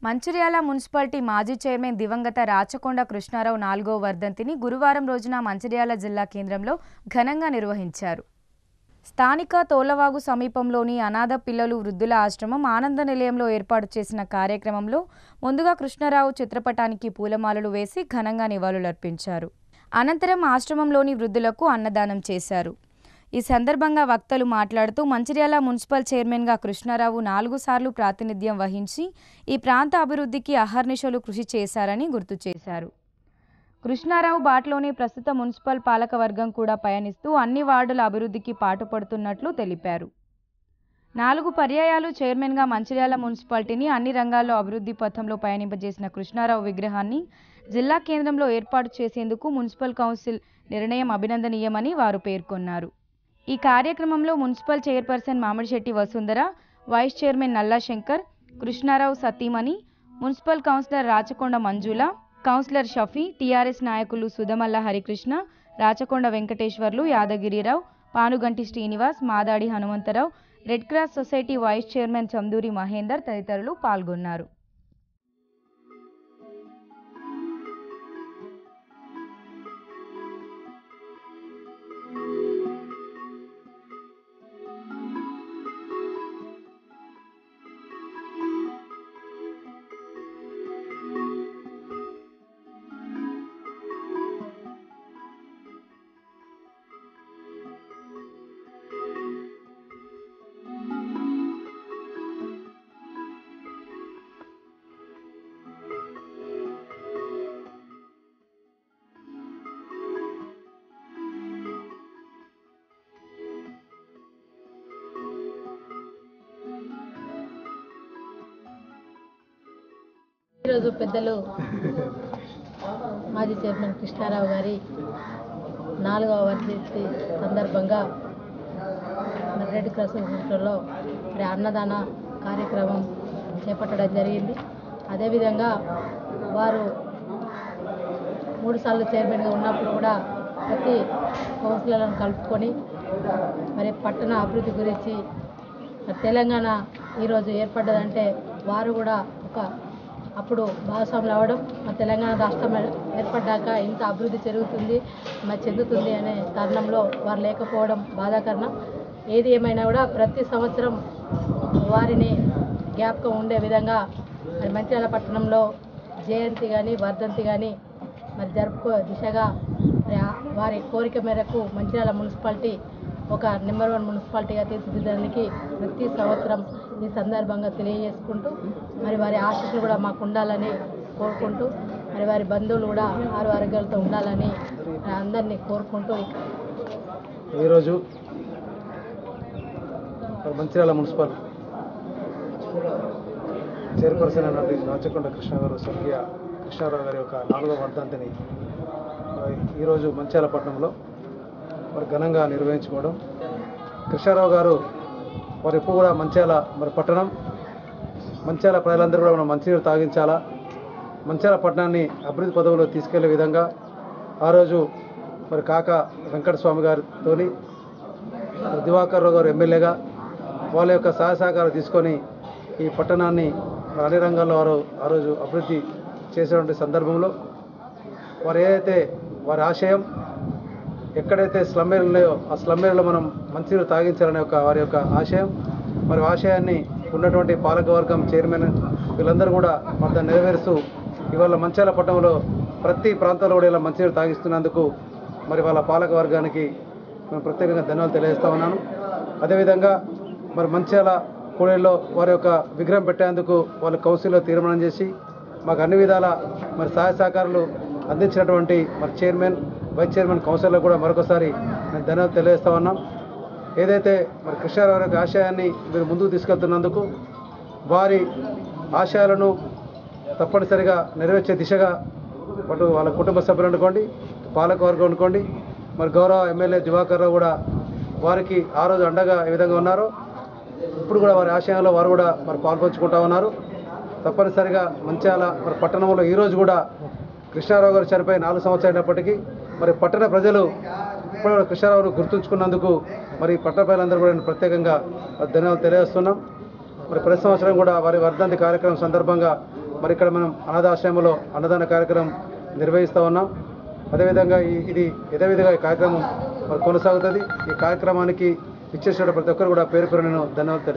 Mancherial municipality మాజీ chairman దివంగత రాచకొండ కృష్ణారావు 4వ వర్ధంతిని గురువారం రోజున మంచిర్యాల జిల్లా కేంద్రంలో ఘనంగా నిర్వహించారు. స్థానిక తోలవాగు సమీపంలోని అనాథ పిల్లలు వృద్ధుల ఆశ్రమం ఆనంద నిలయంలో ఏర్పాటు చేసిన కార్యక్రమంలో ముందుగా కృష్ణారావు చిత్రపటానికి పూలమాలలు వేసి ఘనంగా నివాళులర్పించారు. అనంతరం ఆశ్రమంలోని వృద్ధులకు అన్నదానం చేశారు. ఈ సందర్భంగా వక్తలు మాట్లాడుతూ మంచిర్యాల మున్సిపల్ చైర్మన్గా కృష్ణారావు 4 సార్లు ప్రాతినిధ్యం వహించి ఈ ప్రాంత అభివృద్ధికి అహర్నిశలు కృషి చేశారని గుర్తు చేశారు. కృష్ణారావు బాటలోనే ప్రస్తుత మున్సిపల్ పాలకవర్గం కూడా పయనిస్తూ అన్ని వార్డుల అభివృద్ధికి పాటుపడుతున్నట్లు తెలిపారు. 4 పర్యాయాలు చైర్మన్గా మంచిర్యాల మున్సిపాలిటీని అన్ని రంగాల్లో అభివృద్ధి పథంలో పయనింపజేసిన కృష్ణారావు విగ్రహాన్ని జిల్లా కేంద్రంలో ఏర్పాటు చేసేందుకు మున్సిపల్ కౌన్సిల్ నిర్ణయం అభినందనీయమని వారు పేర్కొన్నారు. ఈ కార్యక్రమంలో municipal chairperson Mamidisetti Vasundhara, vice chairman Nalla Shankar, Krishnarao సతీమణి, municipal councillor Rachakonda Manjula, councillor Shafi, TRS నాయకులు Sudhamalla Harikrishna, Rachakonda Venkateswarlu, Yadagirirao, Panuganti Srinivas, Madadi Hanumantharao, red cross society vice chairman Chanduri Mahender తదితరులు పాల్గొన్నారు. ఈరోజు పెద్దలు మాజీ చైర్మన్ కృష్ణారావు గారి 4వ వర్ధంతి సందర్భంగా రెడ్ క్రాస్ సొసైటీలో అన్నదాన కార్యక్రమం చేపట్టడం జరిగింది. అదేవిధంగా వారు 3 సార్లు చైర్మన్గా ఉన్నప్పుడు కూడా ప్రతి కౌన్సిలర్లను కలుపుకొని మరి పట్టణ అభివృద్ధి గురించి తెలంగాణ ఈరోజు ఏర్పడ్డదంటే వారు కూడా అప్పుడు భాగస్వాములు అవ్వడం, మరి తెలంగాణ రాష్ట్రం ఏర్పడ్డాక ఇంత అభివృద్ధి చెందుతుంది అనే తరుణంలో వారు లేకపోవడం బాధాకరణం. ఏది ఏమైనా కూడా ప్రతి సంవత్సరం వారిని జ్ఞాపకం ఉండే విధంగా మరి మంచిర్యాల పట్టణంలో జయంతి కానీ వర్ధంతి కానీ మరి జరుపుకో దిశగా వారి కోరిక మేరకు మంచిర్యాల మున్సిపాలిటీ ఒక నెంబర్ 1 మున్సిపాలిటీగా తీర్చిదిద్దడానికి ప్రతి సంవత్సరం ఈ సందర్భంగా తెలియజేసుకుంటూ మరి వారి ఆశీస్సులు కూడా మాకు ఉండాలని కోరుకుంటూ మరి వారి బంధువులు కూడా ఆరోగ్యాలతో ఉండాలని అందరినీ కోరుకుంటూ ఈరోజు మంచిర్యాల మున్సిపల్ చైర్పర్సన్ అయినటువంటి రాచకొండ కృష్ణారావు గారి యొక్క 4వ వర్ధంతిని ఈరోజు మంచిర్యాల పట్టణంలో మరి ఘనంగా నిర్వహించుకోవడం. కృష్ణారావు గారు వారు ఎప్పుడు కూడా మంచిర్యాల మరి పట్టణం, మంచిర్యాల ప్రజలందరూ కూడా మనం మంచినీరు తాగించాలా, మంచిర్యాల పట్టణాన్ని అభివృద్ధి పదవిలో తీసుకెళ్లే విధంగా ఆ రోజు మరి కాకా వెంకటస్వామి గారితో దివాకర్ రావు గారు ఎమ్మెల్యేగా వాళ్ళ యొక్క సహాయ సహకారాలు తీసుకొని ఈ పట్టణాన్ని అన్ని రంగాల్లో వారు ఆ రోజు అభివృద్ధి చేసేటువంటి సందర్భంలో వారు ఏదైతే వారి ఆశయం ఎక్కడైతే స్లమ్ ఏరియాలు ఉన్నాయో ఆ స్లమ్ ఏరియాలో మనం మంచినీరు తాగించాలనే వారి యొక్క ఆశయం, మరి ఆశయాన్ని ఉన్నటువంటి పాలకవర్గం చైర్మన్ వీళ్ళందరూ కూడా మరి దాన్ని నెరవేరుస్తూ ఇవాళ మంచిర్యాల పట్టణంలో ప్రతి ప్రాంతంలో కూడా ఇలా మంచినీరు తాగిస్తున్నందుకు మరి వాళ్ళ పాలకవర్గానికి మేము ప్రత్యేకంగా ధన్యవాదాలు తెలియజేస్తా ఉన్నాను. అదేవిధంగా మరి మంచిర్యాల కూడలిలో వారి యొక్క విగ్రహం పెట్టేందుకు వాళ్ళు కౌన్సిల్లో తీర్మానం చేసి మాకు అన్ని విధాల మరి సహాయ సహకారాలు అందించినటువంటి మరి చైర్మన్, వైస్ చైర్మన్, కౌన్సిలర్ కూడా మరొకసారి నేను ధన్యవాదాలు తెలియజేస్తా ఉన్నాం. ఏదైతే మరి కృష్ణారావు యొక్క ఆశయాన్ని మీరు ముందుకు తీసుకెళ్తున్నందుకు వారి ఆశయాలను తప్పనిసరిగా నెరవేర్చే దిశగా అటు వాళ్ళ కుటుంబ సభ్యులు అనుకోండి, పాలకవర్గం అనుకోండి, మరి గౌరవ ఎమ్మెల్యే దివాకర్ రావు కూడా వారికి ఆ రోజు అండగా ఏ విధంగా ఉన్నారో ఇప్పుడు కూడా వారి ఆశయాల్లో వారు కూడా మరి పాల్పంచుకుంటా ఉన్నారు. తప్పనిసరిగా మంచిర్యాల మరి పట్టణంలో ఈరోజు కూడా కృష్ణారావు గారు చనిపోయి 4 సంవత్సరాలు అయినప్పటికీ మరి పట్టణ ప్రజలు ఇప్పుడు కృష్ణారావును గుర్తుంచుకున్నందుకు మరి పట్టణ ప్రజలందరూ కూడా నేను ప్రత్యేకంగా ధన్యవాదాలు తెలియజేస్తున్నాం. మరి ప్రతి సంవత్సరం కూడా వారి వర్ధంతి కార్యక్రమం సందర్భంగా మరి ఇక్కడ మనం అనాథాశ్రమంలో అన్నదాన కార్యక్రమం నిర్వహిస్తూ ఉన్నాం. అదేవిధంగా ఇది యథావిధిగా ఈ కార్యక్రమం మరి కొనసాగుతుంది. ఈ కార్యక్రమానికి ఇచ్చేసిన ప్రతి ఒక్కరు కూడా పేరు పేరు నేను ధన్యవాదాలు